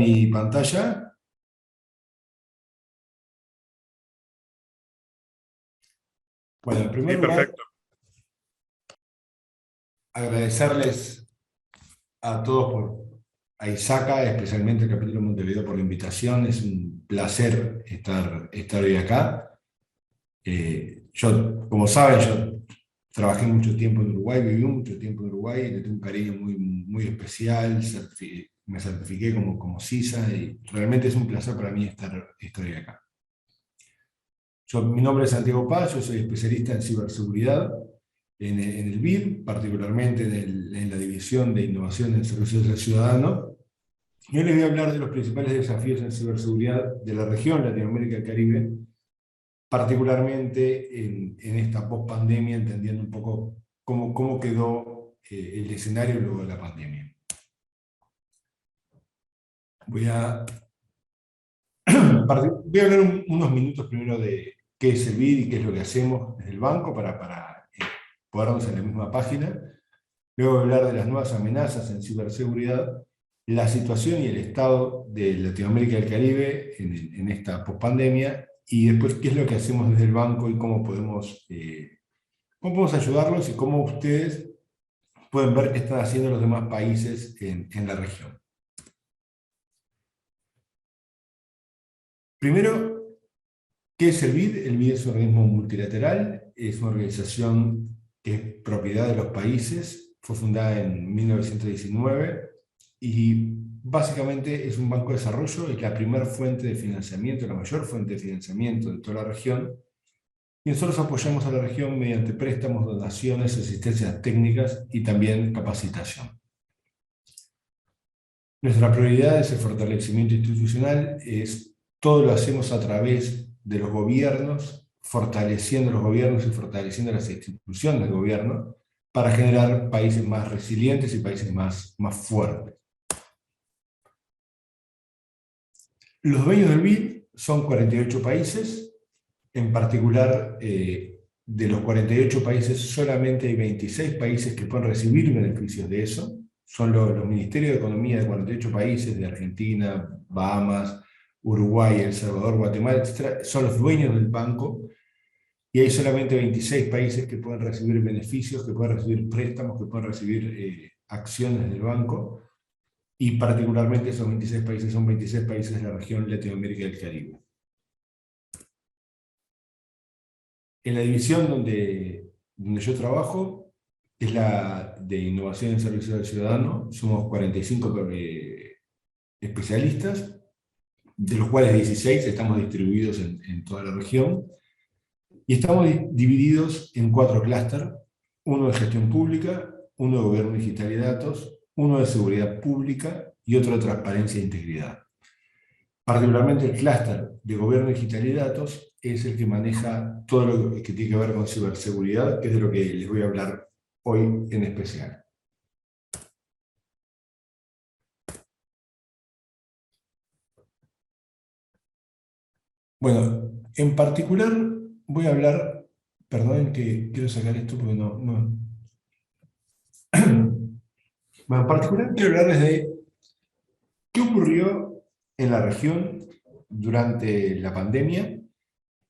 mi pantalla? Bueno, en primer lugar, perfecto. agradecerles a todos, a Isaca, especialmente el capítulo de Montevideo, por la invitación. Es un placer estar hoy acá. Yo, como saben, yo trabajé mucho tiempo en Uruguay, viví mucho tiempo en Uruguay, y le tengo un cariño muy especial. Me certifiqué como CISA y realmente es un placer para mí estar hoy acá. Mi nombre es Santiago Paz, yo soy especialista en ciberseguridad en el BID, particularmente en la División de Innovación en Servicios al Ciudadano. Yo les voy a hablar de los principales desafíos en ciberseguridad de la región Latinoamérica y Caribe, particularmente en esta post-pandemia, entendiendo un poco cómo quedó el escenario luego de la pandemia. Voy a hablar unos minutos primero de qué es el BID y qué es lo que hacemos desde el banco para ponernos en la misma página. Luego hablar de las nuevas amenazas en ciberseguridad, la situación y el estado de Latinoamérica y el Caribe en esta pospandemia, y después qué es lo que hacemos desde el banco y cómo podemos ayudarlos y cómo ustedes pueden ver qué están haciendo los demás países en la región. Primero, ¿qué es el BID? El BID es un organismo multilateral, es una organización que es propiedad de los países, fue fundada en 1919 y básicamente es un banco de desarrollo, es la primera fuente de financiamiento, la mayor fuente de financiamiento de toda la región, y nosotros apoyamos a la región mediante préstamos, donaciones, asistencias técnicas y también capacitación. Nuestra prioridad es el fortalecimiento institucional, todo lo hacemos a través de los gobiernos, fortaleciendo los gobiernos y fortaleciendo las instituciones del gobierno para generar países más resilientes y países más fuertes. Los dueños del BID son 48 países, en particular de los 48 países solamente hay 26 países que pueden recibir beneficios de eso, son los ministerios de economía de 48 países, de Argentina, Bahamas, Uruguay, El Salvador, Guatemala, etc., son los dueños del banco, y hay solamente 26 países que pueden recibir beneficios, que pueden recibir préstamos, que pueden recibir acciones del banco, y particularmente esos 26 países son 26 países de la región Latinoamérica y el Caribe. En la división donde yo trabajo, es la de Innovación en Servicios al Ciudadano, somos 45 especialistas, de los cuales 16 estamos distribuidos en toda la región, y estamos divididos en 4 clústeres: uno de gestión pública, uno de gobierno digital y datos, uno de seguridad pública y otro de transparencia e integridad. Particularmente el clúster de gobierno digital y datos es el que maneja todo lo que tiene que ver con ciberseguridad, que es de lo que les voy a hablar hoy en especial. Bueno, en particular voy a hablar, perdonen que quiero sacar esto porque no. Bueno, en particular quiero hablarles de qué ocurrió en la región durante la pandemia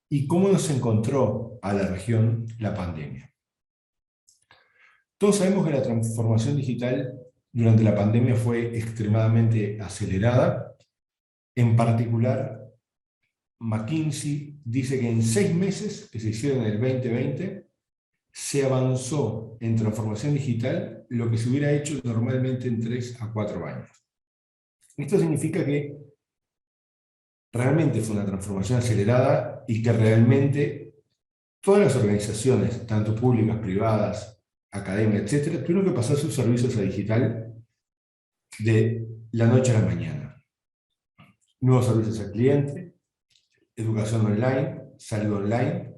y cómo nos encontró a la región la pandemia. Todos sabemos que la transformación digital durante la pandemia fue extremadamente acelerada. En particular, McKinsey dice que en 6 meses que se hicieron en el 2020, se avanzó en transformación digital lo que se hubiera hecho normalmente en 3 a 4 años. Esto significa que realmente fue una transformación acelerada y que realmente todas las organizaciones, tanto públicas, privadas, academia, etc., tuvieron que pasar sus servicios a digital de la noche a la mañana. Nuevos servicios al cliente, educación online, salud online,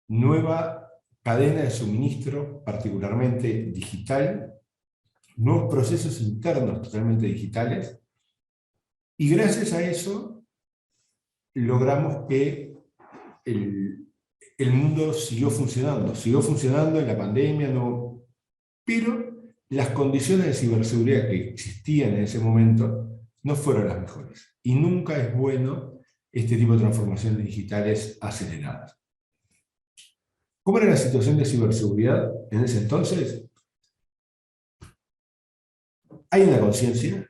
nueva cadena de suministro, particularmente digital, nuevos procesos internos totalmente digitales, y gracias a eso logramos que el mundo siguió funcionando en la pandemia, pero las condiciones de ciberseguridad que existían en ese momento no fueron las mejores. Y nunca es bueno este tipo de transformaciones digitales aceleradas. ¿Cómo era la situación de ciberseguridad en ese entonces? Hay una conciencia.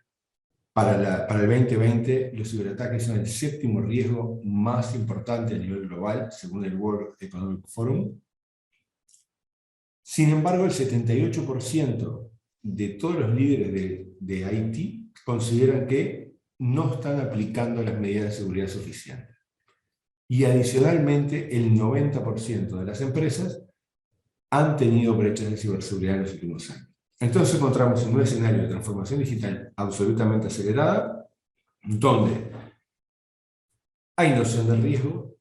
Para el 2020, los ciberataques son el séptimo riesgo más importante a nivel global, según el World Economic Forum. Sin embargo, el 78% de todos los líderes de IT consideran que no están aplicando las medidas de seguridad suficientes. Y adicionalmente, el 90% de las empresas han tenido brechas de ciberseguridad en los últimos años. Entonces encontramos en un escenario de transformación digital absolutamente acelerada, donde hay noción de riesgo,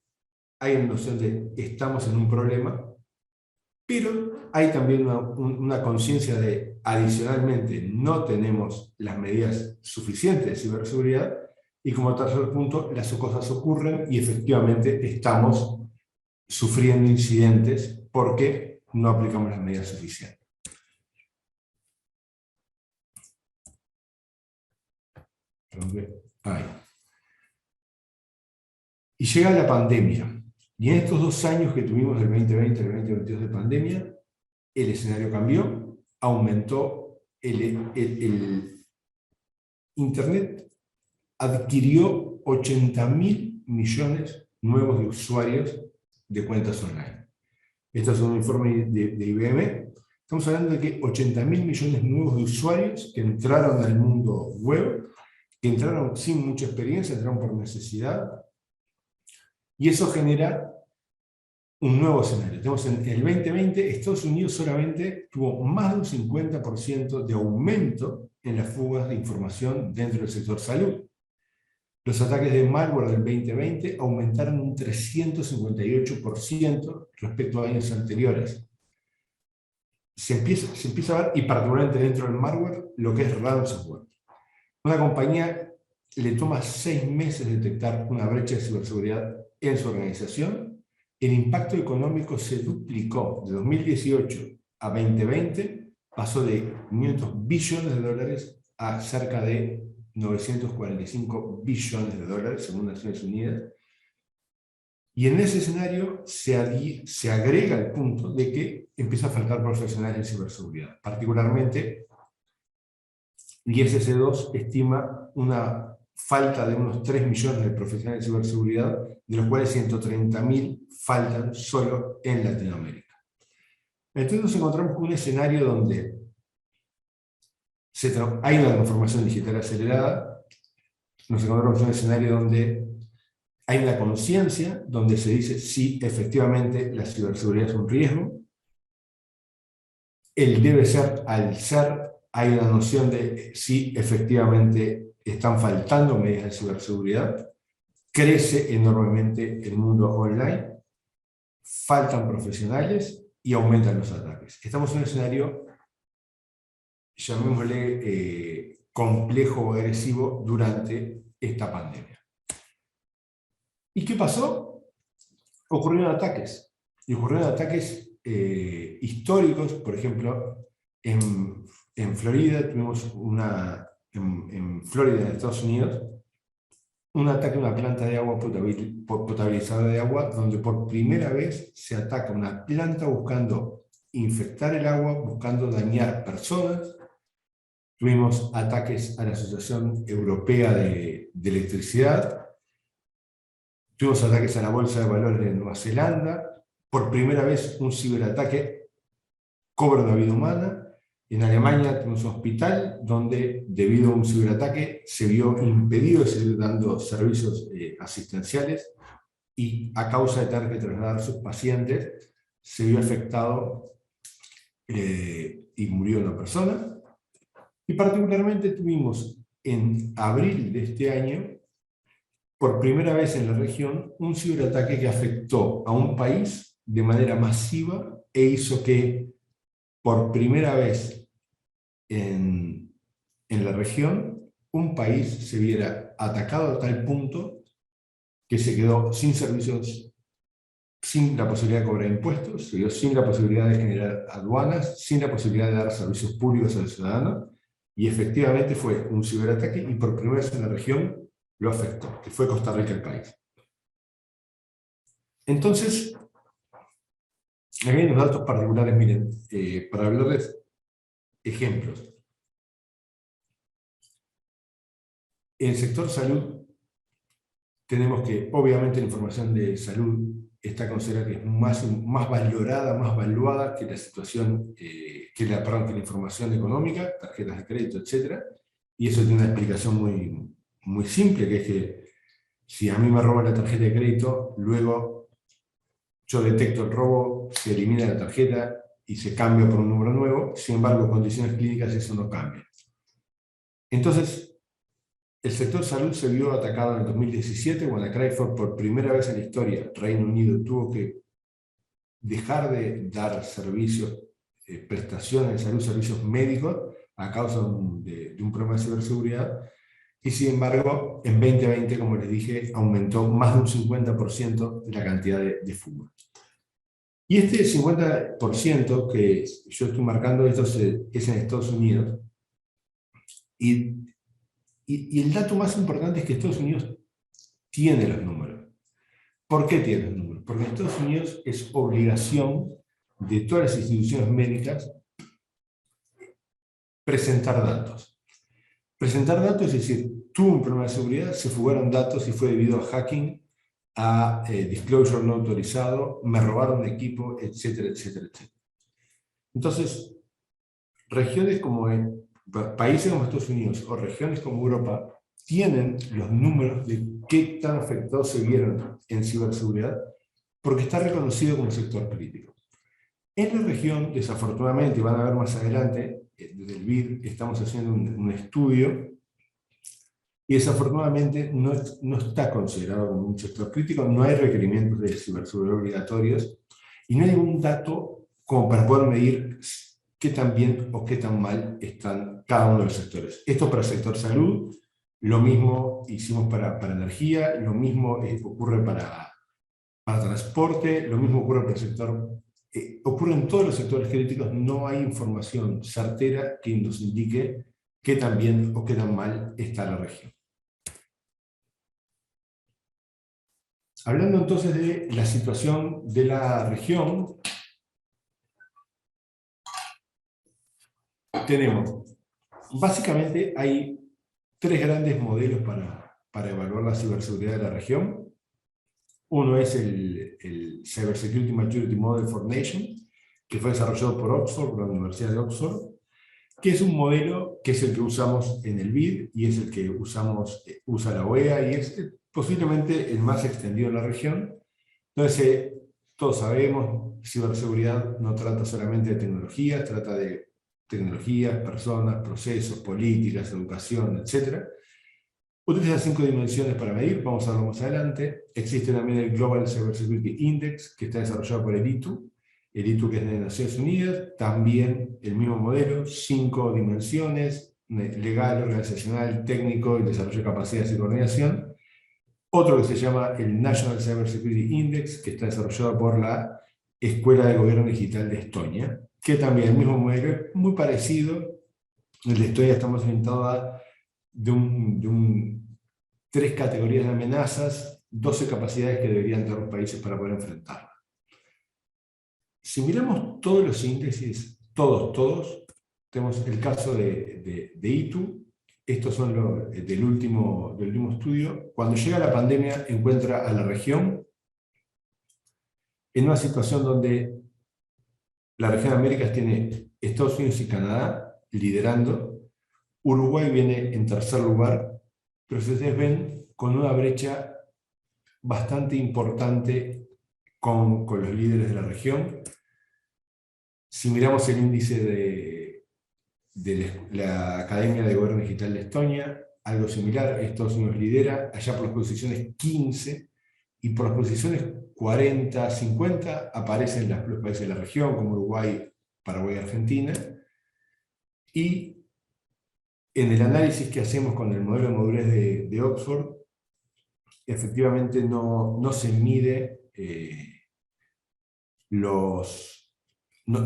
hay noción de estamos en un problema, pero hay también una conciencia de, adicionalmente, no tenemos las medidas suficientes de ciberseguridad, y como tercer punto, las cosas ocurren y efectivamente estamos sufriendo incidentes porque no aplicamos las medidas suficientes. Ahí. Y llega la pandemia. Y en estos 2 años que tuvimos del 2020 al 2022 de pandemia, el escenario cambió, aumentó, el Internet adquirió 80.000 millones nuevos de usuarios de cuentas online. Esto es un informe de IBM. Estamos hablando de que 80.000 millones nuevos de usuarios que entraron al mundo web, que entraron sin mucha experiencia, entraron por necesidad, y eso genera un nuevo escenario. Tenemos en el 2020, Estados Unidos solamente tuvo más de un 50% de aumento en las fugas de información dentro del sector salud. Los ataques de malware del 2020 aumentaron un 358% respecto a años anteriores. Se empieza a ver, y particularmente dentro del malware, lo que es ransomware. Una compañía le toma 6 meses detectar una brecha de ciberseguridad en su organización. El impacto económico se duplicó de 2018 a 2020, pasó de $500 billones a cerca de 945 billones de dólares, según Naciones Unidas. Y en ese escenario se agrega el punto de que empieza a faltar profesionales en ciberseguridad. Particularmente, ISC2 estima una falta de unos 3 millones de profesionales de ciberseguridad, de los cuales 130.000 faltan solo en Latinoamérica. Entonces nos encontramos con un escenario donde hay una transformación digital acelerada, nos encontramos con un escenario donde hay una conciencia, donde se dice sí, efectivamente la ciberseguridad es un riesgo, el debe ser al ser, hay una noción de sí, efectivamente están faltando medidas de ciberseguridad, crece enormemente el mundo online, faltan profesionales y aumentan los ataques. Estamos en un escenario, llamémosle, complejo o agresivo durante esta pandemia. ¿Y qué pasó? Ocurrieron ataques. Y ocurrieron ataques históricos, por ejemplo, en Florida tuvimos en Florida, en Estados Unidos, un ataque a una planta de agua potabilizadora de agua, donde por primera vez se ataca una planta buscando infectar el agua, buscando dañar personas. Tuvimos ataques a la Asociación Europea de Electricidad, tuvimos ataques a la Bolsa de Valores de Nueva Zelanda, por primera vez un ciberataque cobra una vida humana. En Alemania tenemos un hospital donde, debido a un ciberataque, se vio impedido de seguir dando servicios asistenciales, y a causa de tener que trasladar a sus pacientes, se vio afectado y murió una persona. Y particularmente tuvimos en abril de este año, por primera vez en la región, un ciberataque que afectó a un país de manera masiva e hizo que, por primera vez en la región, un país se viera atacado a tal punto que se quedó sin servicios, sin la posibilidad de cobrar impuestos, se quedó sin la posibilidad de generar aduanas, sin la posibilidad de dar servicios públicos al ciudadano, Y efectivamente fue un ciberataque y por primera vez en la región lo afectó, que fue Costa Rica el país. Entonces, aquí hay unos datos particulares, miren, para hablarles ejemplos. En el sector salud, tenemos que, obviamente, la información de salud está considerada que es más valorada, más valuada que la situación, que la información económica, tarjetas de crédito, etc. Y eso tiene una explicación muy simple, que es que si a mí me roban la tarjeta de crédito, luego yo detecto el robo, se elimina la tarjeta y se cambia por un número nuevo. Sin embargo, en condiciones clínicas eso no cambia. Entonces, el sector salud se vio atacado en el 2017, WannaCry fue por primera vez en la historia. Reino Unido tuvo que dejar de dar servicios, prestaciones de salud, servicios médicos, a causa de un problema de ciberseguridad. Y sin embargo, en 2020, como les dije, aumentó más de un 50% de la cantidad de fuga. Y este 50% que yo estoy marcando, esto es en Estados Unidos. Y el dato más importante es que Estados Unidos tiene los números. ¿Por qué tiene los números? Porque en Estados Unidos es obligación de todas las instituciones médicas presentar datos. Presentar datos es decir, tuvo un problema de seguridad, se fugaron datos y fue debido a hacking, a disclosure no autorizado, me robaron equipo, etcétera, etcétera, etcétera. Entonces, regiones como países como Estados Unidos o regiones como Europa tienen los números de qué tan afectados se vieron en ciberseguridad porque está reconocido como sector crítico. En la región, desafortunadamente, van a ver más adelante, desde el BID estamos haciendo un estudio y desafortunadamente no está considerado como un sector crítico, no hay requerimientos de ciberseguridad obligatorios y no hay un dato como para poder medir qué tan bien o qué tan mal están cada uno de los sectores. Esto para el sector salud, lo mismo hicimos para energía, lo mismo ocurre para transporte, lo mismo ocurre para el sector, ocurre en todos los sectores críticos, no hay información certera que nos indique qué tan bien o qué tan mal está la región. Hablando entonces de la situación de la región, tenemos, básicamente hay tres grandes modelos para evaluar la ciberseguridad de la región. Uno es el Cybersecurity Maturity Model for Nations, que fue desarrollado por Oxford, por la Universidad de Oxford, que es un modelo que es el que usamos en el BID y es el que usa la OEA y es posiblemente el más extendido en la región. Entonces, todos sabemos, ciberseguridad no trata solamente de tecnologías, trata de tecnologías, personas, procesos, políticas, educación, etc. Utiliza 5 dimensiones para medir, vamos a verlo más adelante. Existe también el Global Cybersecurity Index, que está desarrollado por el ITU que es de Naciones Unidas, también el mismo modelo, 5 dimensiones, legal, organizacional, técnico y desarrollo de capacidades y coordinación. Otro que se llama el National Cybersecurity Index, que está desarrollado por la Escuela de Gobierno Digital de Estonia, que también el mismo modelo, muy parecido. El de Estonia estamos orientados de 3 categorías de amenazas, 12 capacidades que deberían tener los países para poder enfrentarlas. Si miramos todos los índices, todos, tenemos el caso de ITU, estos son los del último estudio. Cuando llega la pandemia, encuentra a la región en una situación donde la región de Américas tiene Estados Unidos y Canadá liderando, Uruguay viene en tercer lugar, pero si ustedes ven, con una brecha bastante importante con los líderes de la región. Si miramos el índice de la Academia de Gobierno Digital de Estonia, algo similar, Estados Unidos lidera, allá por las posiciones 15, y por las posiciones 40, 50 aparecen los países de la región, como Uruguay, Paraguay y Argentina, y en el análisis que hacemos con el modelo de madurez de Oxford, efectivamente no se mide no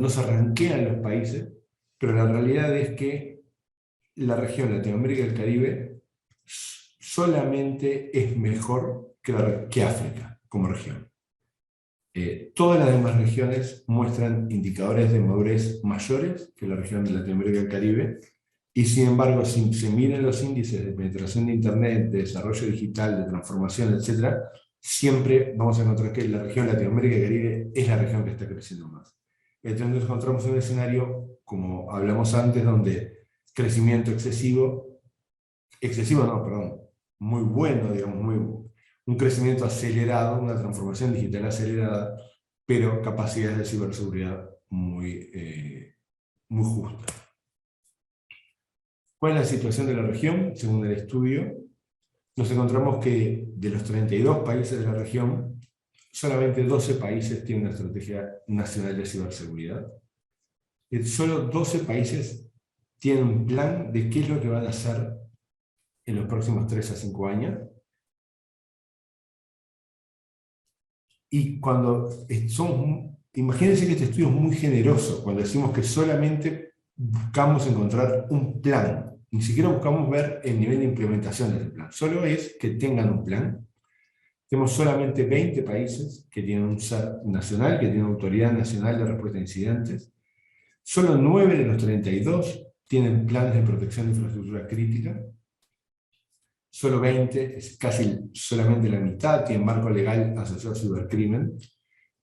se ranquean los países, pero la realidad es que la región Latinoamérica y el Caribe solamente es mejor que África como región. Todas las demás regiones muestran indicadores de madurez mayores que la región de Latinoamérica y el Caribe, y sin embargo, si se miran los índices de penetración de Internet, de desarrollo digital, de transformación, etc., siempre vamos a encontrar que la región Latinoamérica y el Caribe es la región que está creciendo más. Entonces nos encontramos en un escenario, como hablamos antes, donde crecimiento excesivo no, perdón, muy bueno, digamos, un crecimiento acelerado, una transformación digital acelerada, pero capacidades de ciberseguridad muy justas. ¿Cuál es la situación de la región? Según el estudio, nos encontramos que de los 32 países de la región, solamente 12 países tienen una estrategia nacional de ciberseguridad. Solo 12 países tienen un plan de qué es lo que van a hacer en los próximos 3 a 5 años. Y cuando imagínense que este estudio es muy generoso, cuando decimos que solamente buscamos encontrar un plan, ni siquiera buscamos ver el nivel de implementación de ese plan, solo es que tengan un plan. Tenemos solamente 20 países que tienen un CERT nacional, que tienen Autoridad Nacional de Respuesta a Incidentes. Solo 9 de los 32 tienen planes de protección de infraestructura crítica. Solo 20, es casi solamente la mitad, tienen marco legal asociado a cibercrimen.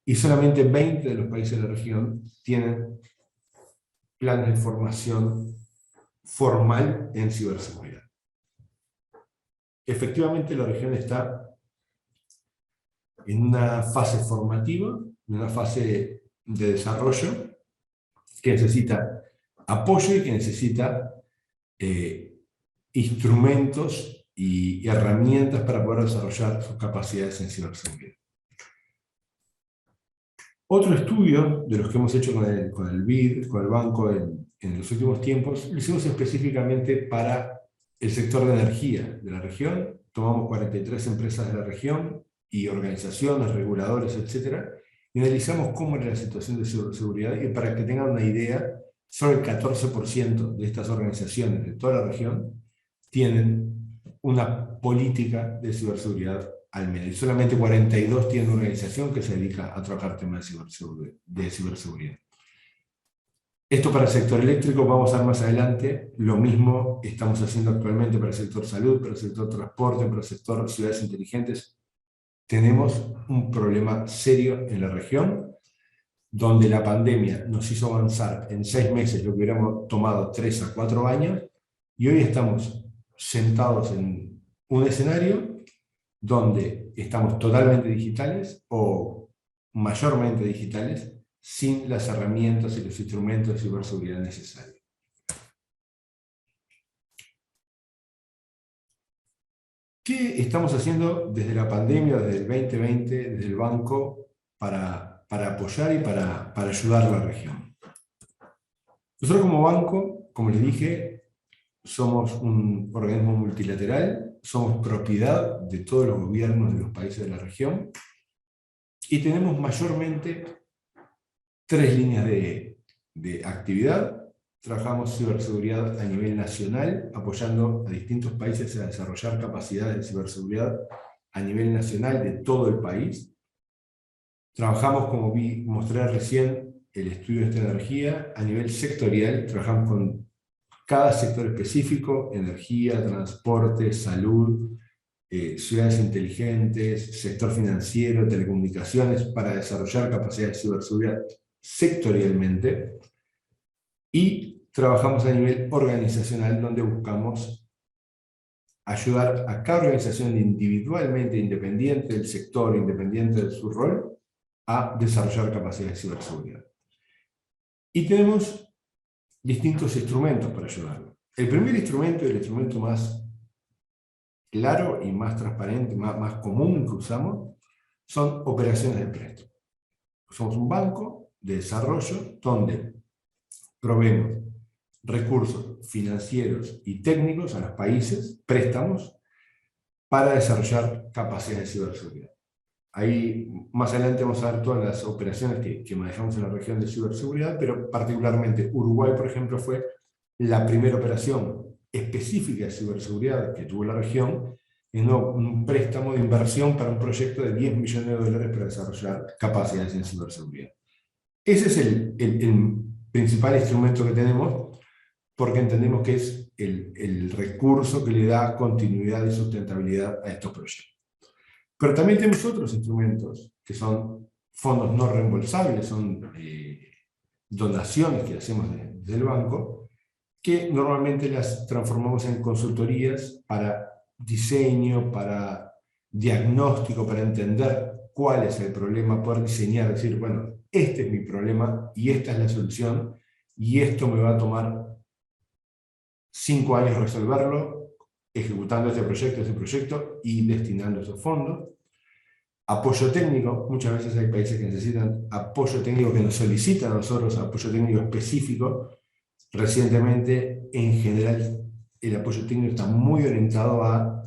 Y solamente 20 de los países de la región tienen planes de formación formal en ciberseguridad. Efectivamente, la región está en una fase formativa, en una fase de desarrollo, que necesita apoyo y que necesita instrumentos y herramientas para poder desarrollar sus capacidades en ciberseguridad. Otro estudio de los que hemos hecho con el BID, con el banco en los últimos tiempos, lo hicimos específicamente para el sector de energía de la región. Tomamos 43 empresas de la región y organizaciones, reguladores, etc. Y analizamos cómo era la situación de ciberseguridad, y para que tengan una idea, solo el 14% de estas organizaciones de toda la región tienen una política de ciberseguridad al menos, y solamente 42 tienen una organización que se dedica a trabajar temas de ciberseguridad. Esto para el sector eléctrico vamos a ver más adelante. Lo mismo estamos haciendo actualmente para el sector salud, para el sector transporte, para el sector ciudades inteligentes. Tenemos un problema serio en la región, donde la pandemia nos hizo avanzar en 6 meses lo que hubiéramos tomado 3 a 4 años, y hoy estamos sentados en un escenario donde estamos totalmente digitales o mayormente digitales, sin las herramientas y los instrumentos de ciberseguridad necesarios. ¿Qué estamos haciendo desde la pandemia, desde el 2020, desde el banco, para apoyar y para ayudar a la región? Nosotros como banco, como les dije, somos un organismo multilateral, somos propiedad de todos los gobiernos de los países de la región, y tenemos mayormente 3 líneas de actividad. Trabajamos ciberseguridad a nivel nacional, apoyando a distintos países a desarrollar capacidades de ciberseguridad a nivel nacional de todo el país. Trabajamos, como mostré recién, el estudio de esta energía a nivel sectorial. Trabajamos con cada sector específico: energía, transporte, salud, ciudades inteligentes, sector financiero, telecomunicaciones, para desarrollar capacidades de ciberseguridad sectorialmente. Y trabajamos a nivel organizacional, donde buscamos ayudar a cada organización individualmente, independiente del sector, independiente de su rol, a desarrollar capacidades de ciberseguridad. Y tenemos distintos instrumentos para ayudarlo. El primer instrumento, y el instrumento más claro y más transparente, más común que usamos, son operaciones de préstamo. Somos un banco de desarrollo donde proveemos recursos financieros y técnicos a los países, préstamos, para desarrollar capacidades de ciberseguridad. Ahí más adelante vamos a ver todas las operaciones que manejamos en la región de ciberseguridad, pero particularmente Uruguay, por ejemplo, fue la primera operación específica de ciberseguridad que tuvo la región, en un préstamo de inversión para un proyecto de $10 millones para desarrollar capacidades en ciberseguridad. Ese es el principal instrumento que tenemos, porque entendemos que es el recurso que le da continuidad y sustentabilidad a estos proyectos. Pero también tenemos otros instrumentos, que son fondos no reembolsables, son donaciones que hacemos del banco, que normalmente las transformamos en consultorías para diseño, para diagnóstico, para entender cuál es el problema, poder diseñar, decir, bueno, este es mi problema y esta es la solución, y esto me va a tomar 5 años resolverlo, ejecutando este proyecto y destinando esos fondos. Apoyo técnico, muchas veces hay países que necesitan apoyo técnico, que nos solicitan a nosotros apoyo técnico específico. Recientemente, en general, el apoyo técnico está muy orientado a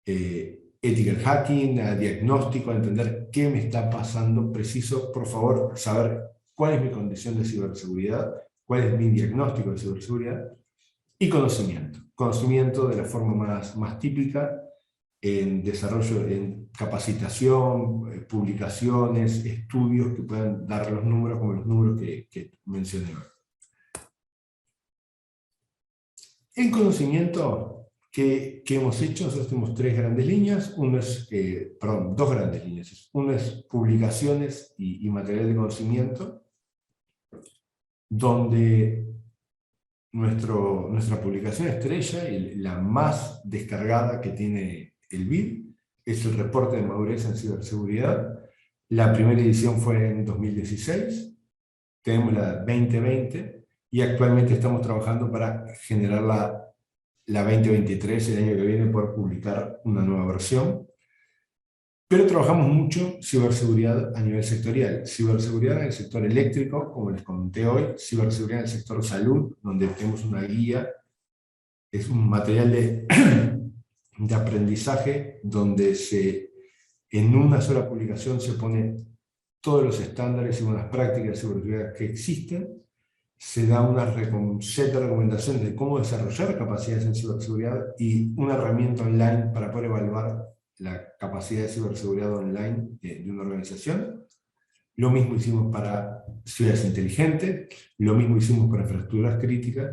ethical hacking, a diagnóstico, a entender qué me está pasando. Preciso, por favor, saber cuál es mi condición de ciberseguridad, cuál es mi diagnóstico de ciberseguridad, y conocimiento de la forma más típica, en desarrollo, en capacitación, publicaciones, estudios que puedan dar los números, como los números que mencioné ahora. En conocimiento, ¿qué hemos hecho? Nosotros tenemos 3 grandes líneas, dos grandes líneas. Una es publicaciones y material de conocimiento, donde nuestra publicación estrella y la más descargada que tiene el BID es el reporte de madurez en ciberseguridad. La primera edición fue en 2016, tenemos la 2020 y actualmente estamos trabajando para generar la 2023, el año que viene, poder publicar una nueva versión. Pero trabajamos mucho ciberseguridad a nivel sectorial. Ciberseguridad en el sector eléctrico, como les conté hoy, ciberseguridad en el sector salud, donde tenemos una guía, es un material de aprendizaje donde en una sola publicación se pone todos los estándares y buenas prácticas de ciberseguridad que existen, se da un set de recomendaciones de cómo desarrollar capacidades en ciberseguridad y una herramienta online para poder evaluar la capacidad de ciberseguridad online de una organización. Lo mismo hicimos para ciudades inteligentes, lo mismo hicimos para infraestructuras críticas.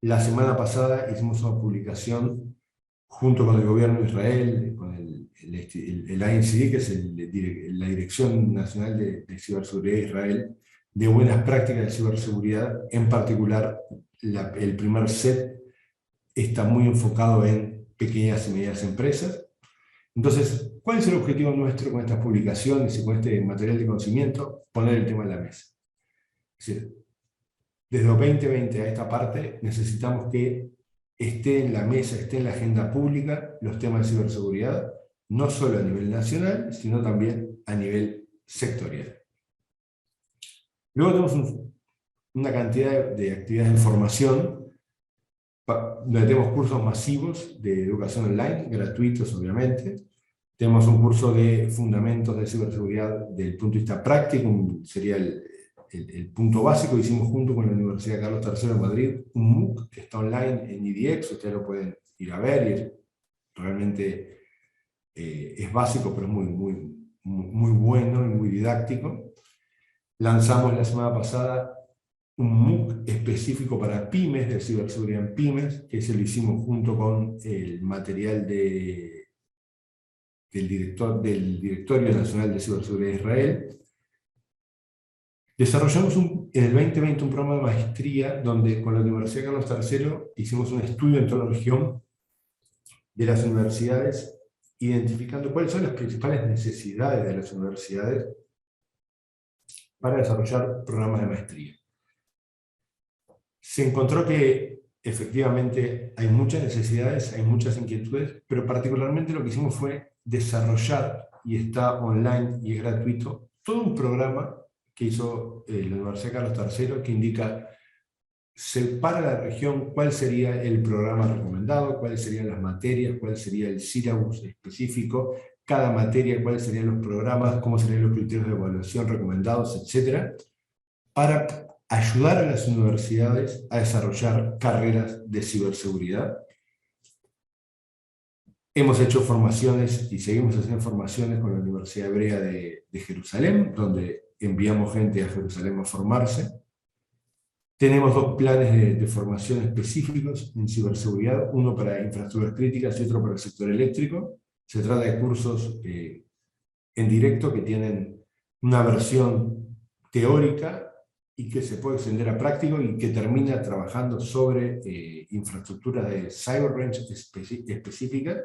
La semana pasada hicimos una publicación junto con el gobierno de Israel, con el INCD, que es la Dirección Nacional de Ciberseguridad de Israel, de buenas prácticas de ciberseguridad. En particular, el primer set está muy enfocado en pequeñas y medianas empresas. Entonces, ¿cuál es el objetivo nuestro con estas publicaciones y con este material de conocimiento? Poner el tema en la mesa. Es decir, desde 2020 a esta parte necesitamos que esté en la mesa, esté en la agenda pública los temas de ciberseguridad, no solo a nivel nacional, sino también a nivel sectorial. Luego tenemos una cantidad de actividades de formación, donde tenemos cursos masivos de educación online, gratuitos obviamente. Tenemos un curso de fundamentos de ciberseguridad desde el punto de vista práctico, sería el punto básico. Hicimos junto con la Universidad Carlos III de Madrid un MOOC que está online en IDX, ustedes lo pueden ir a ver, y realmente es básico, pero es muy bueno y muy didáctico. Lanzamos la semana pasada un MOOC específico para pymes, de ciberseguridad en pymes, que se lo hicimos junto con el material del Directorio Nacional de Ciberseguridad de Israel. Desarrollamos en el 2020 un programa de maestría donde con la Universidad Carlos III hicimos un estudio en toda la región de las universidades, identificando cuáles son las principales necesidades de las universidades para desarrollar programas de maestría. Se encontró que efectivamente hay muchas necesidades, hay muchas inquietudes, pero particularmente lo que hicimos fue desarrollar, y está online y es gratuito, todo un programa que hizo la Universidad Carlos III que indica, para la región, cuál sería el programa recomendado, cuáles serían las materias, cuál sería el syllabus específico, cada materia, cuáles serían los programas, cómo serían los criterios de evaluación recomendados, etc., para ayudar a las universidades a desarrollar carreras de ciberseguridad Hemos hecho formaciones y seguimos haciendo formaciones con la Universidad Hebrea de Jerusalén, donde enviamos gente a Jerusalén a formarse. Tenemos dos planes de formación específicos en ciberseguridad, uno para infraestructuras críticas y otro para el sector eléctrico. Se trata de cursos en directo que tienen una versión teórica y que se puede extender a práctico y que termina trabajando sobre infraestructuras de cyber range específicas,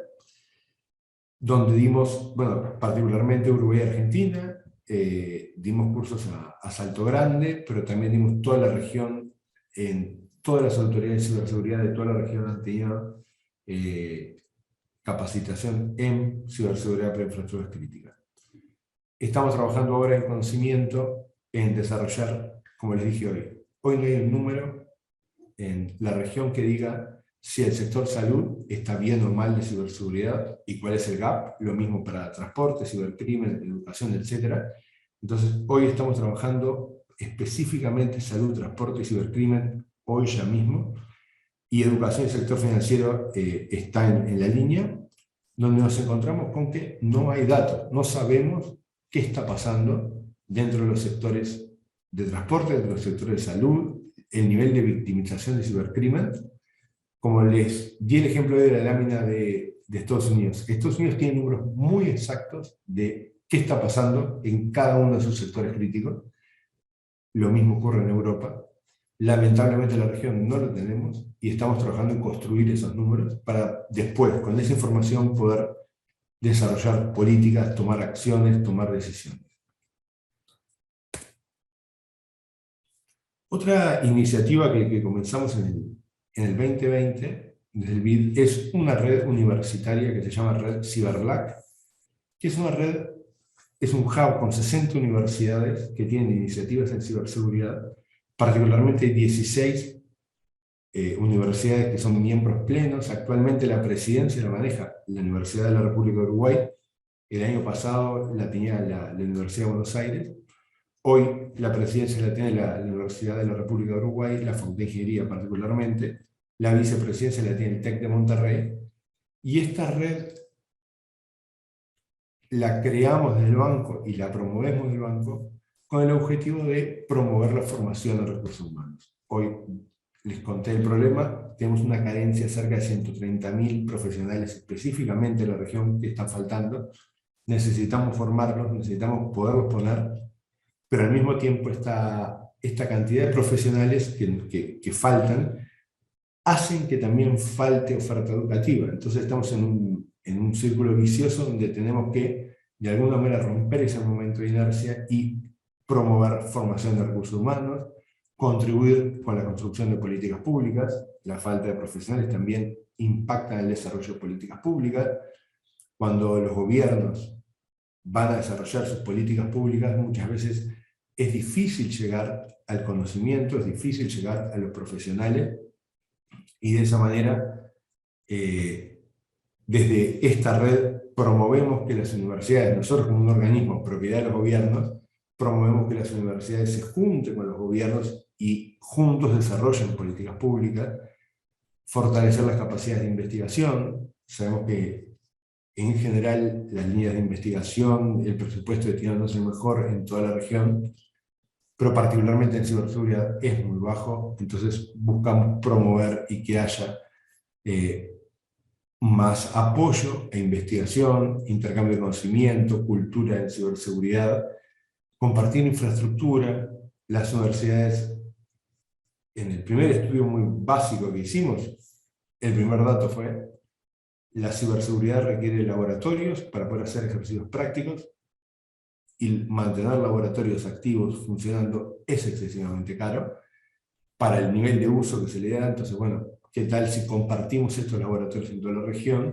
donde dimos, bueno, particularmente Uruguay y Argentina, dimos cursos a Salto Grande, pero también dimos toda la región, en todas las autoridades de ciberseguridad de toda la región han tenido capacitación en ciberseguridad para infraestructuras críticas. Estamos trabajando ahora en conocimiento, en desarrollar, como les dije hoy no hay un número en la región que diga si el sector salud está bien o mal de ciberseguridad y cuál es el gap, lo mismo para transporte, cibercrimen, educación, etc. Entonces, hoy estamos trabajando específicamente salud, transporte y cibercrimen, hoy ya mismo, y educación y sector financiero está en la línea, donde nos encontramos con que no hay datos, no sabemos qué está pasando dentro de los sectores de transporte, dentro de los sectores de salud, el nivel de victimización de cibercrimen. Como les di el ejemplo de la lámina de Estados Unidos, Estados Unidos tiene números muy exactos de qué está pasando en cada uno de sus sectores críticos. Lo mismo ocurre en Europa. Lamentablemente en la región no lo tenemos y estamos trabajando en construir esos números para después, con esa información, poder desarrollar políticas, tomar acciones, tomar decisiones. Otra iniciativa que comenzamos en el 2020, desde el BID, es una red universitaria que se llama Red CyberLAC, que es una red, es un hub con 60 universidades que tienen iniciativas en ciberseguridad, particularmente 16 universidades que son miembros plenos. Actualmente la presidencia la maneja la Universidad de la República de Uruguay, el año pasado la tenía la Universidad de Buenos Aires, hoy la presidencia la tiene la Universidad de la República de Uruguay, la Facultad de Ingeniería particularmente, la vicepresidencia la tiene el TEC de Monterrey, y esta red la creamos desde el banco y la promovemos del banco con el objetivo de promover la formación de recursos humanos. Hoy les conté el problema, tenemos una carencia de cerca de 130.000 profesionales específicamente en la región que están faltando, necesitamos formarlos, necesitamos poderlos poner, pero al mismo tiempo esta cantidad de profesionales que faltan hacen que también falte oferta educativa. Entonces estamos en un círculo vicioso donde tenemos que de alguna manera romper ese momento de inercia y promover formación de recursos humanos, contribuir con la construcción de políticas públicas. La falta de profesionales también impacta en el desarrollo de políticas públicas. Cuando los gobiernos van a desarrollar sus políticas públicas, muchas veces es difícil llegar al conocimiento, es difícil llegar a los profesionales, y de esa manera, desde esta red, promovemos que las universidades, nosotros como un organismo propiedad de los gobiernos, promovemos que las universidades se junten con los gobiernos y juntos desarrollen políticas públicas, fortalecer las capacidades de investigación. Sabemos que en general las líneas de investigación, el presupuesto destinado no es el mejor en toda la región, pero particularmente en ciberseguridad es muy bajo, entonces buscamos promover y que haya más apoyo e investigación, intercambio de conocimiento, cultura en ciberseguridad, compartir infraestructura. Las universidades, en el primer estudio muy básico que hicimos, el primer dato fue: la ciberseguridad requiere laboratorios para poder hacer ejercicios prácticos, y mantener laboratorios activos funcionando es excesivamente caro para el nivel de uso que se le da. Entonces, bueno, ¿qué tal si compartimos estos laboratorios en toda la región?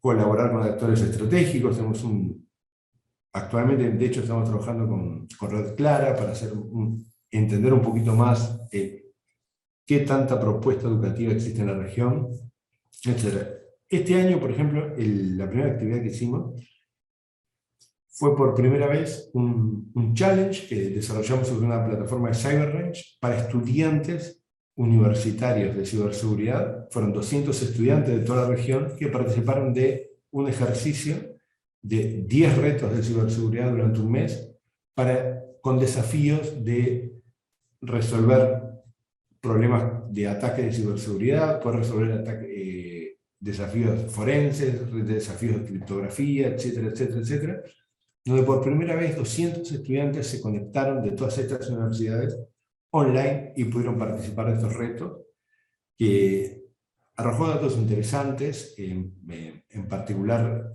Colaborar con actores estratégicos. Actualmente, de hecho, estamos trabajando con Red Clara para entender un poquito más qué tanta propuesta educativa existe en la región, etc. Este año, por ejemplo, la primera actividad que hicimos fue por primera vez un challenge que desarrollamos sobre una plataforma de CyberRange para estudiantes universitarios de ciberseguridad, fueron 200 estudiantes de toda la región que participaron de un ejercicio de 10 retos de ciberseguridad durante un mes, con desafíos de resolver problemas de ataque de ciberseguridad, poder resolver desafíos forenses, desafíos de criptografía, etcétera, etcétera, etcétera, donde por primera vez 200 estudiantes se conectaron de todas estas universidades online y pudieron participar de estos retos, que arrojó datos interesantes, en particular,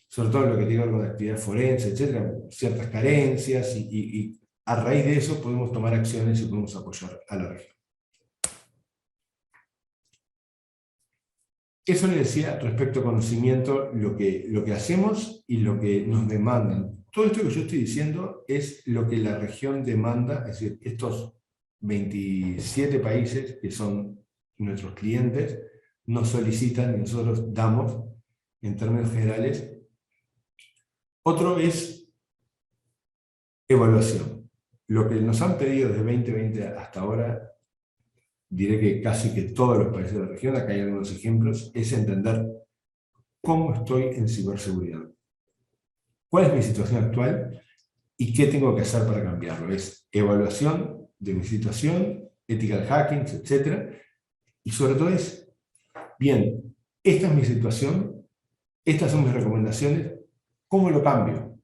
sobre todo lo que tiene que ver con la actividad forense, etcétera, ciertas carencias, y a raíz de eso podemos tomar acciones y podemos apoyar a la región. Eso le decía respecto a conocimiento, lo que hacemos y lo que nos demandan. Todo esto que yo estoy diciendo es lo que la región demanda, es decir, estos 27 países que son nuestros clientes, nos solicitan y nosotros damos en términos generales. Otro es evaluación. Lo que nos han pedido desde 2020 hasta ahora, diré que casi que todos los países de la región, acá hay algunos ejemplos, es entender cómo estoy en ciberseguridad. ¿Cuál es mi situación actual? ¿Y qué tengo que hacer para cambiarlo? Es evaluación de mi situación, ethical hacking, etc. Y sobre todo es, bien, esta es mi situación, estas son mis recomendaciones, ¿cómo lo cambio?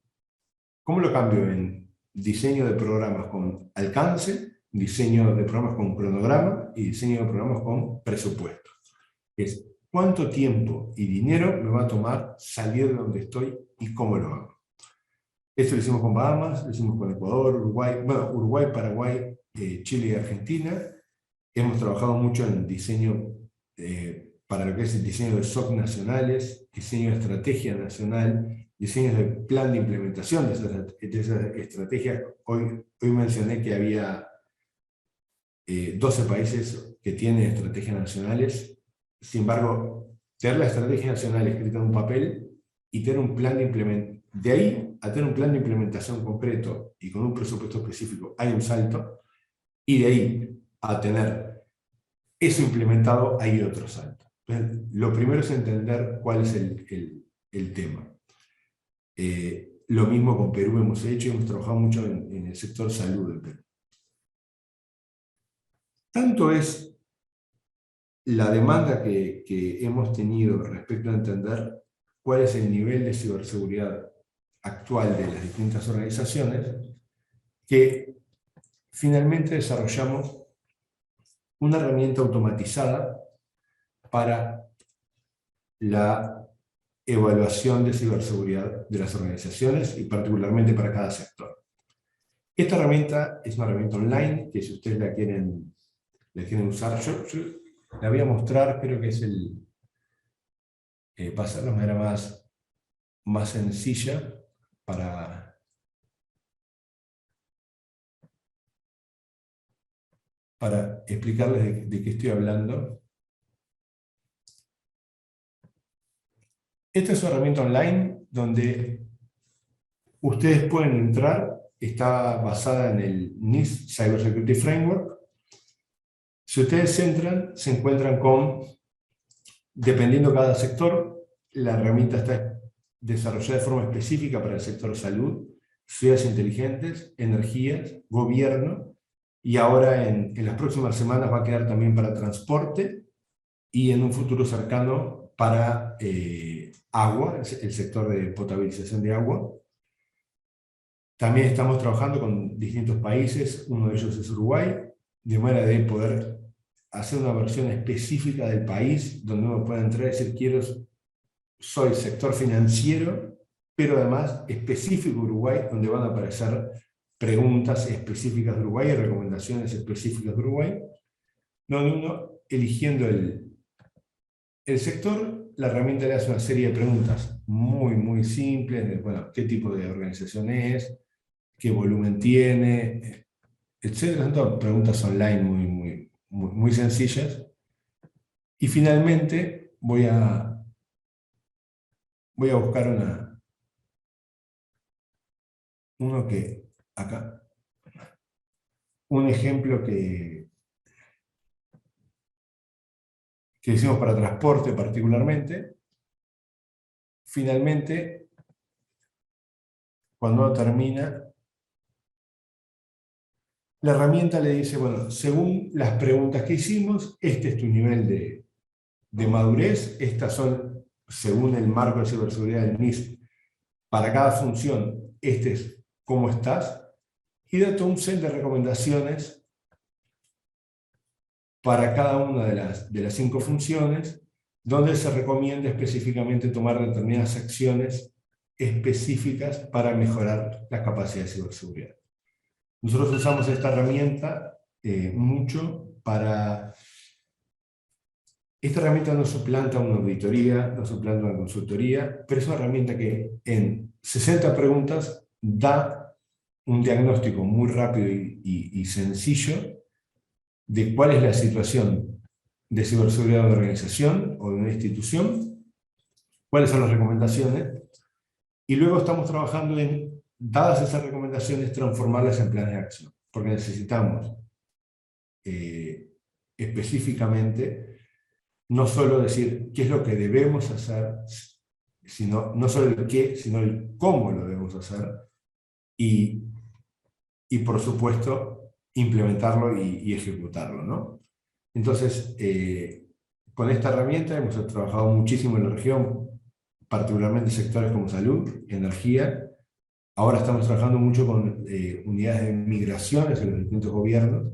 ¿Cómo lo cambio en diseño de programas con alcance, diseño de programas con cronograma y diseño de programas con presupuesto? Es cuánto tiempo y dinero me va a tomar salir de donde estoy y cómo lo hago. Esto lo hicimos con Bahamas, lo hicimos con Ecuador, Uruguay, bueno, Uruguay, Paraguay, Chile y Argentina. Hemos trabajado mucho en diseño, para lo que es el diseño de SOC nacionales, diseño de estrategia nacional, diseños de plan de implementación de esas estrategias. Hoy mencioné que había 12 países que tienen estrategias nacionales. Sin embargo, tener la estrategia nacional escrita en un papel y tener un plan de implementación, de ahí a tener un plan de implementación concreto y con un presupuesto específico, hay un salto, y de ahí a tener eso implementado, hay otro salto. Entonces, lo primero es entender cuál es el tema. Lo mismo con Perú hemos hecho, hemos trabajado mucho en el sector salud del Perú. Tanto es la demanda que hemos tenido respecto a entender cuál es el nivel de ciberseguridad actual de las distintas organizaciones, que finalmente desarrollamos una herramienta automatizada para la evaluación de ciberseguridad de las organizaciones y particularmente para cada sector. Esta herramienta es una herramienta online que, si ustedes la quieren usar, yo la voy a mostrar, creo que es va a ser la manera más sencilla para explicarles de qué estoy hablando. Esta es una herramienta online donde ustedes pueden entrar, está basada en el NIST Cybersecurity Framework. Si ustedes entran, se encuentran con, dependiendo de cada sector, la herramienta está desarrollada de forma específica para el sector salud, ciudades inteligentes, energías, gobierno, y ahora en las próximas semanas va a quedar también para transporte, y en un futuro cercano para agua, el sector de potabilización de agua. También estamos trabajando con distintos países, uno de ellos es Uruguay, de manera de poder hacer una versión específica del país, donde uno pueda entrar y decir, soy sector financiero, pero además específico Uruguay, donde van a aparecer preguntas específicas de Uruguay y recomendaciones específicas de Uruguay, donde uno, eligiendo el sector, la herramienta le hace una serie de preguntas muy simples, bueno, qué tipo de organización es, qué volumen tiene, etc. Son todas preguntas online muy sencillas. Y finalmente voy a buscar un ejemplo que que hicimos para transporte particularmente. Finalmente, cuando uno termina, la herramienta le dice, bueno, según las preguntas que hicimos, este es tu nivel de madurez, estas son, según el marco de ciberseguridad del NIST, para cada función, este es cómo estás, y da todo un set de recomendaciones para cada una de las 5 funciones, donde se recomienda específicamente tomar determinadas acciones específicas para mejorar la capacidad de ciberseguridad. Nosotros usamos esta herramienta mucho para... Esta herramienta no suplanta una auditoría, no suplanta una consultoría, pero es una herramienta que en 60 preguntas da un diagnóstico muy rápido y sencillo de cuál es la situación de ciberseguridad de una organización o de una institución, cuáles son las recomendaciones, y luego estamos trabajando en, dadas esas recomendaciones, transformarlas en planes de acción, porque necesitamos específicamente no solo decir qué es lo que debemos hacer, sino, no solo el qué, sino el cómo lo debemos hacer, y por supuesto implementarlo y ejecutarlo, ¿no? Entonces, con esta herramienta hemos trabajado muchísimo en la región, particularmente sectores como salud, energía. Ahora estamos trabajando mucho con unidades de migraciones en los distintos gobiernos,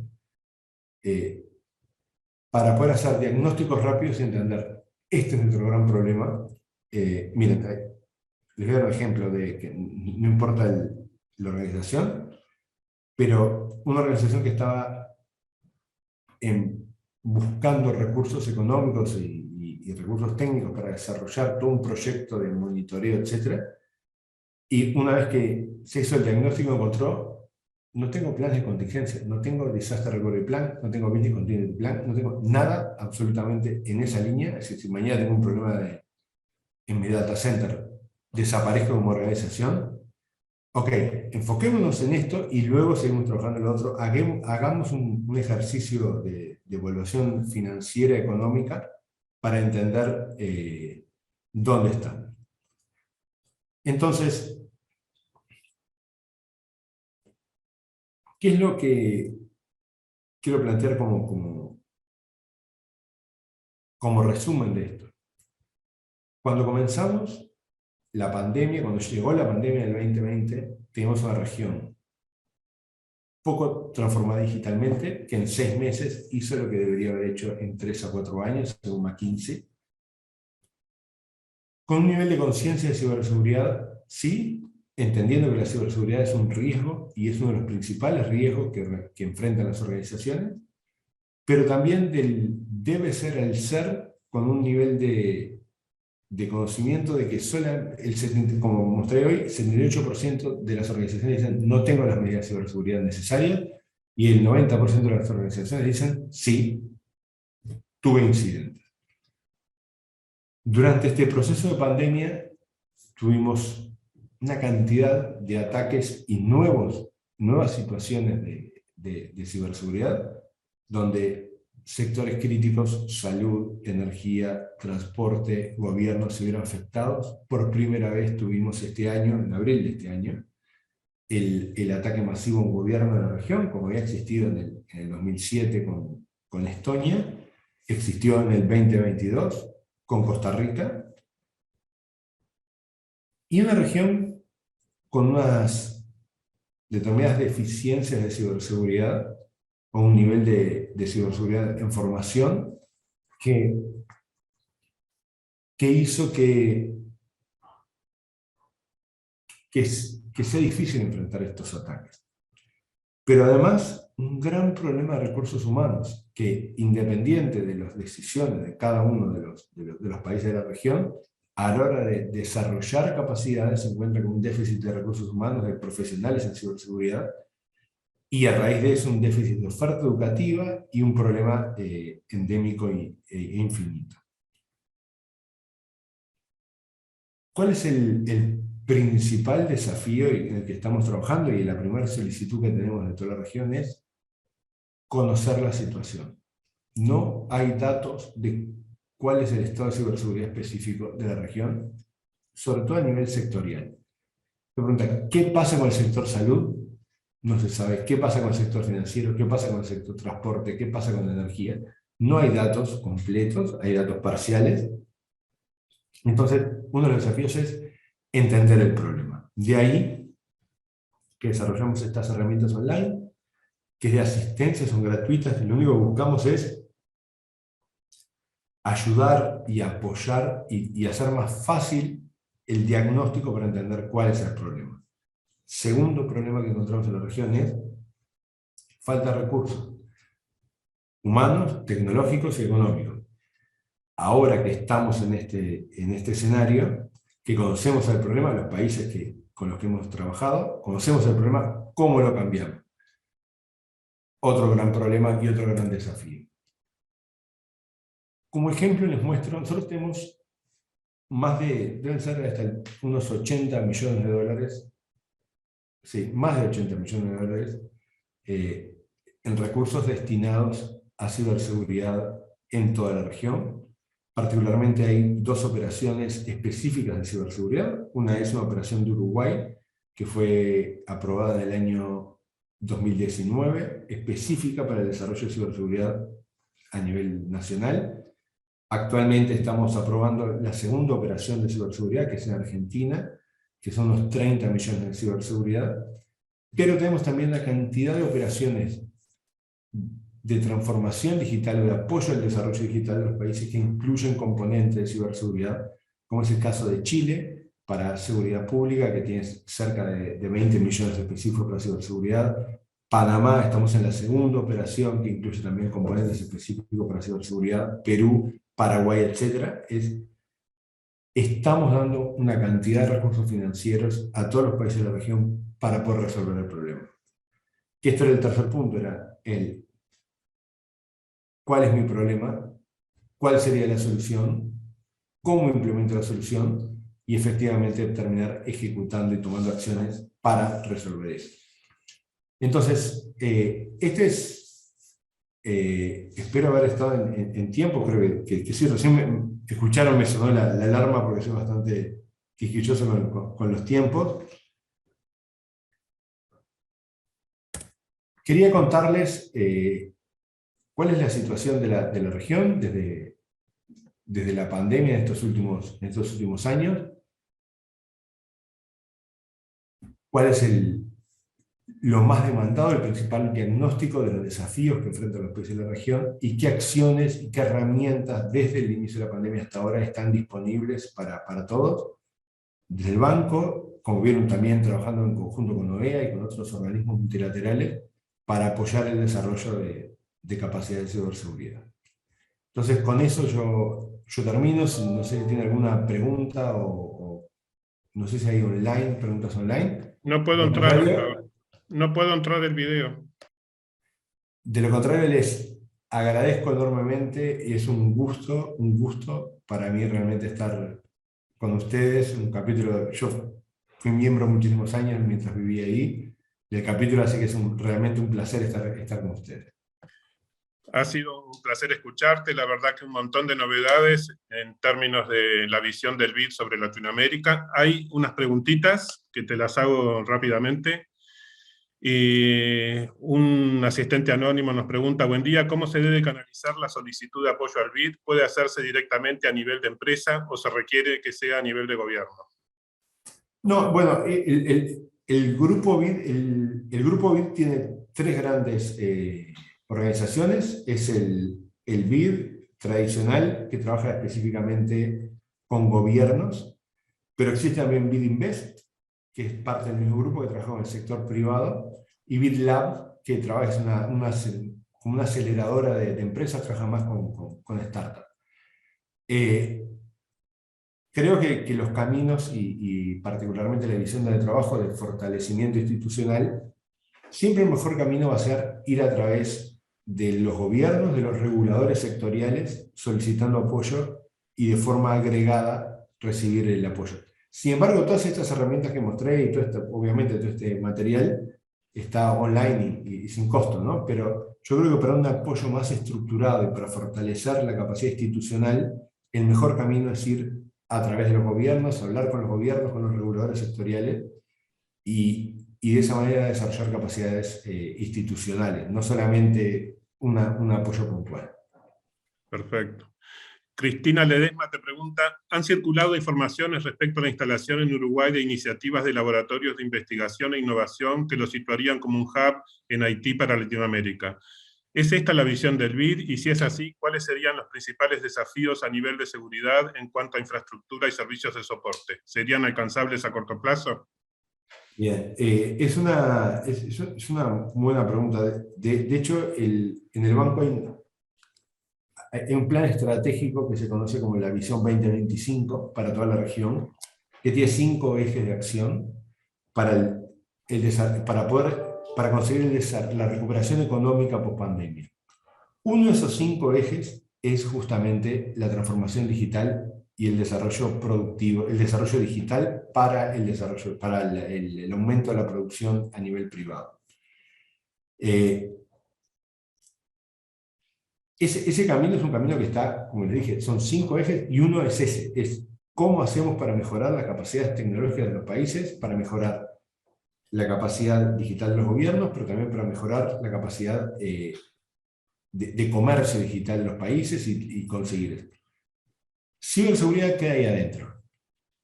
para poder hacer diagnósticos rápidos y entender, este es nuestro gran problema. Miren, les voy a dar un ejemplo de que no importa la organización, pero una organización que estaba buscando recursos económicos y recursos técnicos para desarrollar todo un proyecto de monitoreo, etc. Y una vez que se hizo el diagnóstico, encontró, no tengo planes de contingencia, no tengo disaster recovery plan, no tengo business continuity plan, no tengo nada absolutamente en esa línea. Es decir, si mañana tengo un problema en mi data center, desaparezco como organización. Ok, enfoquémonos en esto y luego seguimos trabajando en lo otro. Hagamos un ejercicio de evaluación financiera, económica, para entender dónde están. Entonces, ¿qué es lo que quiero plantear como resumen de esto? Cuando comenzamos la pandemia, cuando llegó la pandemia del 2020, teníamos una región poco transformada digitalmente, que en 6 meses hizo lo que debería haber hecho en 3 a 4 años, según McKinsey, con un nivel de conciencia de ciberseguridad, sí, entendiendo que la ciberseguridad es un riesgo, y es uno de los principales riesgos que enfrentan las organizaciones, pero también debe ser el ser con un nivel de conocimiento de que como mostré hoy, 78% de las organizaciones dicen no tengo las medidas de ciberseguridad necesarias, y el 90% de las organizaciones dicen sí, tuve incidentes. Durante este proceso de pandemia tuvimos una cantidad de ataques y nuevas situaciones de ciberseguridad, donde sectores críticos, salud, energía, transporte, gobierno se vieron afectados. Por primera vez tuvimos este año, en abril de este año, el ataque masivo a un gobierno de la región, como había existido en el 2007 con Estonia, existió en el 2022 con Costa Rica, y una región con unas determinadas deficiencias de ciberseguridad, o un nivel de ciberseguridad en formación que hizo que sea difícil enfrentar estos ataques. Pero además, un gran problema de recursos humanos, que independiente de las decisiones de cada uno de los países de la región, a la hora de desarrollar capacidades se encuentra con un déficit de recursos humanos, de profesionales en ciberseguridad, y a raíz de eso un déficit de oferta educativa y un problema endémico e infinito. ¿Cuál es el principal desafío en el que estamos trabajando? Y la primera solicitud que tenemos de toda la región es conocer la situación. No hay datos de cuál es el estado de ciberseguridad específico de la región, sobre todo a nivel sectorial. Se pregunta, ¿qué pasa con el sector salud? No se sabe. ¿Qué pasa con el sector financiero? ¿Qué pasa con el sector transporte? ¿Qué pasa con la energía? No hay datos completos, hay datos parciales. Entonces, uno de los desafíos es entender el problema. De ahí que desarrollamos estas herramientas online, que de asistencia son gratuitas, y lo único que buscamos es ayudar y apoyar y hacer más fácil el diagnóstico para entender cuál es el problema. Segundo problema que encontramos en la región es falta de recursos humanos, tecnológicos y económicos. Ahora que estamos en este escenario, que conocemos el problema, los países con los que hemos trabajado, conocemos el problema, ¿cómo lo cambiamos? Otro gran problema y otro gran desafío. Como ejemplo les muestro, nosotros tenemos deben ser hasta unos 80 millones de dólares, sí, más de 80 millones de dólares en recursos destinados a ciberseguridad en toda la región. Particularmente hay dos operaciones específicas de ciberseguridad. Una es una operación de Uruguay, que fue aprobada en el año 2019, específica para el desarrollo de ciberseguridad a nivel nacional. Actualmente estamos aprobando la segunda operación de ciberseguridad, que es en Argentina, que son unos 30 millones de ciberseguridad. Pero tenemos también la cantidad de operaciones de transformación digital, de apoyo al desarrollo digital de los países que incluyen componentes de ciberseguridad, como es el caso de Chile, para seguridad pública, que tiene cerca de 20 millones específicos para ciberseguridad. Panamá, estamos en la segunda operación, que incluye también componentes específicos para ciberseguridad. Perú, Paraguay, etc. Estamos dando una cantidad de recursos financieros a todos los países de la región para poder resolver el problema. Que esto era el tercer punto, era ¿cuál es mi problema? ¿Cuál sería la solución? ¿Cómo implemento la solución? Y efectivamente terminar ejecutando y tomando acciones para resolver eso. Entonces, espero haber estado en tiempo, creo que sí, recién me escucharon, me sonó la alarma porque soy bastante quisquilloso con los tiempos. Quería contarles cuál es la situación de la región desde la pandemia en estos últimos años, cuál es lo más demandado, el principal diagnóstico de los desafíos que enfrentan los países de la región y qué acciones y qué herramientas desde el inicio de la pandemia hasta ahora están disponibles para todos. Desde el banco, como vieron también trabajando en conjunto con OEA y con otros organismos multilaterales para apoyar el desarrollo de capacidades de ciberseguridad. Entonces con eso yo termino, no sé si tiene alguna pregunta o no sé si hay preguntas online. No puedo entrar el video. De lo contrario, les agradezco enormemente y es un gusto para mí realmente estar con ustedes. Yo fui miembro muchísimos años mientras vivía ahí del capítulo, así que es realmente un placer estar con ustedes. Ha sido un placer escucharte, la verdad que un montón de novedades en términos de la visión del BID sobre Latinoamérica. Hay unas preguntitas que te las hago rápidamente. Y un asistente anónimo nos pregunta, buen día, ¿cómo se debe canalizar la solicitud de apoyo al BID? ¿Puede hacerse directamente a nivel de empresa o se requiere que sea a nivel de gobierno? No, bueno, el grupo BID tiene tres grandes organizaciones. Es el BID tradicional, que trabaja específicamente con gobiernos, pero existe también BID Invest, que es parte del mismo grupo que trabaja con el sector privado, y BID Lab, que trabaja, es una aceleradora de empresas, trabaja más con startups. Creo que los caminos y particularmente la visión del trabajo de fortalecimiento institucional, siempre el mejor camino va a ser ir a través de los gobiernos, de los reguladores sectoriales, solicitando apoyo y de forma agregada recibir el apoyo. Sin embargo, todas estas herramientas que mostré y obviamente todo este material está online y sin costo, ¿no? Pero yo creo que para un apoyo más estructurado y para fortalecer la capacidad institucional, el mejor camino es ir a través de los gobiernos, hablar con los gobiernos, con los reguladores sectoriales, y de esa manera desarrollar capacidades institucionales, no solamente un apoyo puntual. Perfecto. Cristina Ledesma te pregunta, ¿han circulado informaciones respecto a la instalación en Uruguay de iniciativas de laboratorios de investigación e innovación que lo situarían como un hub en Haití para Latinoamérica? ¿Es esta la visión del BID? Y si es así, ¿cuáles serían los principales desafíos a nivel de seguridad en cuanto a infraestructura y servicios de soporte? ¿Serían alcanzables a corto plazo? Bien, es una buena pregunta. De hecho, en el banco hay un plan estratégico que se conoce como la Visión 2025 para toda la región, que tiene 5 ejes de acción para, para conseguir la recuperación económica post-pandemia. Uno de esos 5 ejes es justamente la transformación digital y el desarrollo productivo, el desarrollo digital para el aumento de la producción a nivel privado. Ese camino es un camino que está, como les dije, son 5 ejes, y uno es ese, es cómo hacemos para mejorar las capacidades tecnológicas de los países, para mejorar la capacidad digital de los gobiernos, pero también para mejorar la capacidad de comercio digital de los países y conseguir esto. Ciberseguridad, ¿qué hay adentro?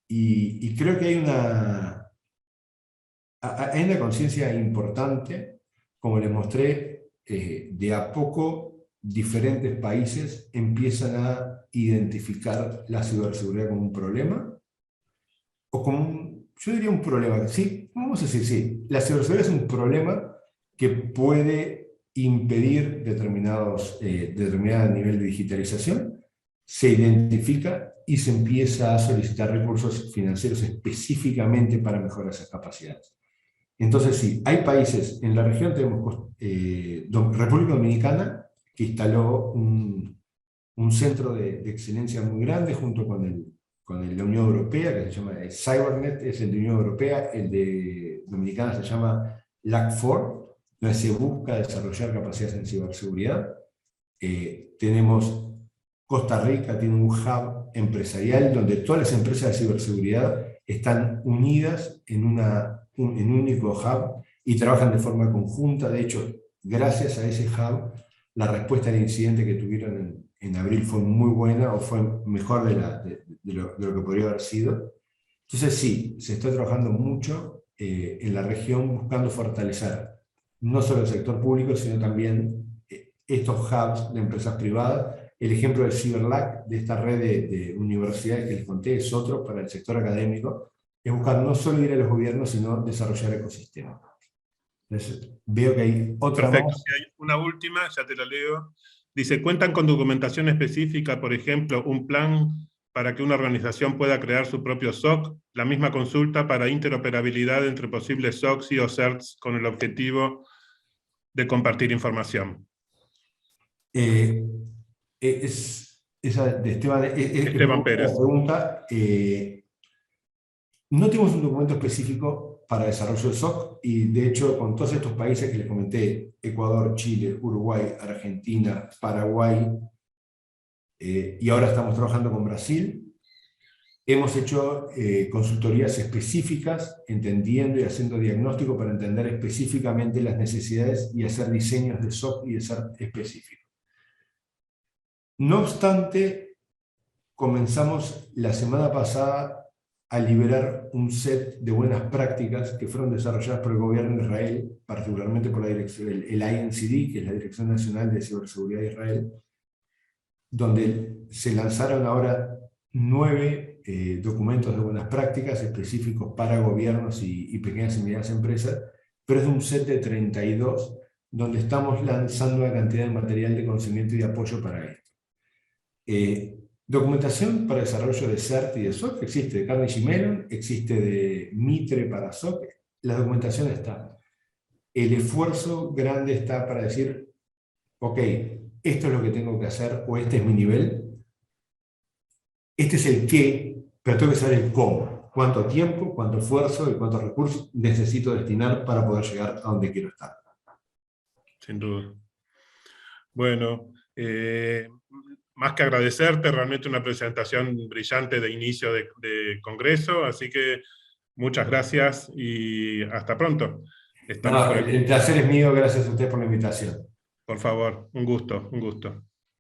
Y creo que hay una conciencia importante, como les mostré, de a poco diferentes países empiezan a identificar la ciberseguridad como un problema, o como yo diría un problema, sí, vamos a decir, sí, la ciberseguridad es un problema que puede impedir determinado nivel de digitalización, se identifica y se empieza a solicitar recursos financieros específicamente para mejorar esas capacidades. Entonces sí, hay países, en la región tenemos República Dominicana, que instaló un centro de excelencia muy grande junto con la Unión Europea, que se llama CyberNet, es el de Unión Europea, el de Dominicana se llama LAC4, donde se busca desarrollar capacidades en ciberseguridad. Tenemos Costa Rica, tiene un hub empresarial donde todas las empresas de ciberseguridad están unidas en un único hub y trabajan de forma conjunta. De hecho, gracias a ese hub, la respuesta al incidente que tuvieron en abril fue muy buena, o fue mejor de lo que podría haber sido. Entonces sí, se está trabajando mucho en la región buscando fortalecer no solo el sector público, sino también estos hubs de empresas privadas. El ejemplo del CyberLab, de esta red de universidades que les conté, es otro para el sector académico. Es buscar no solo ir a los gobiernos, sino desarrollar ecosistemas. Entonces, veo que hay otra Perfecto. más. Si hay una última, ya te la leo. Dice, ¿cuentan con documentación específica, por ejemplo, un plan para que una organización pueda crear su propio SOC? La misma consulta para interoperabilidad entre posibles SOCs y o CERTs con el objetivo de compartir información. Esa de Esteban, Esteban Pérez. Pregunta. No tenemos un documento específico para desarrollo de SOC, y de hecho con todos estos países que les comenté, Ecuador, Chile, Uruguay, Argentina, Paraguay, y ahora estamos trabajando con Brasil, hemos hecho consultorías específicas, entendiendo y haciendo diagnóstico para entender específicamente las necesidades y hacer diseños de SOC y de ser específicos. No obstante, comenzamos la semana pasada a liberar un set de buenas prácticas que fueron desarrolladas por el gobierno de Israel, particularmente por la dirección, el INCD, que es la Dirección Nacional de Ciberseguridad de Israel, donde se lanzaron ahora 9 documentos de buenas prácticas específicos para gobiernos y pequeñas y medianas empresas, pero es de un set de 32, donde estamos lanzando una cantidad de material de conocimiento y de apoyo para esto. Documentación para desarrollo de CERT y de SOC existe de Carnegie Mellon, existe de Mitre para SOC, la documentación está. El esfuerzo grande está para decir, ok, esto es lo que tengo que hacer, o este es mi nivel, este es el qué, pero tengo que saber el cómo. cuánto tiempo, cuánto esfuerzo y cuántos recursos necesito destinar para poder llegar a donde quiero estar. Sin duda. Bueno, más que agradecerte, realmente una presentación brillante de inicio de congreso, así que muchas gracias y hasta pronto. Estamos No, por el aquí. placer es mío, gracias a usted por la invitación. Por favor, un gusto, un gusto.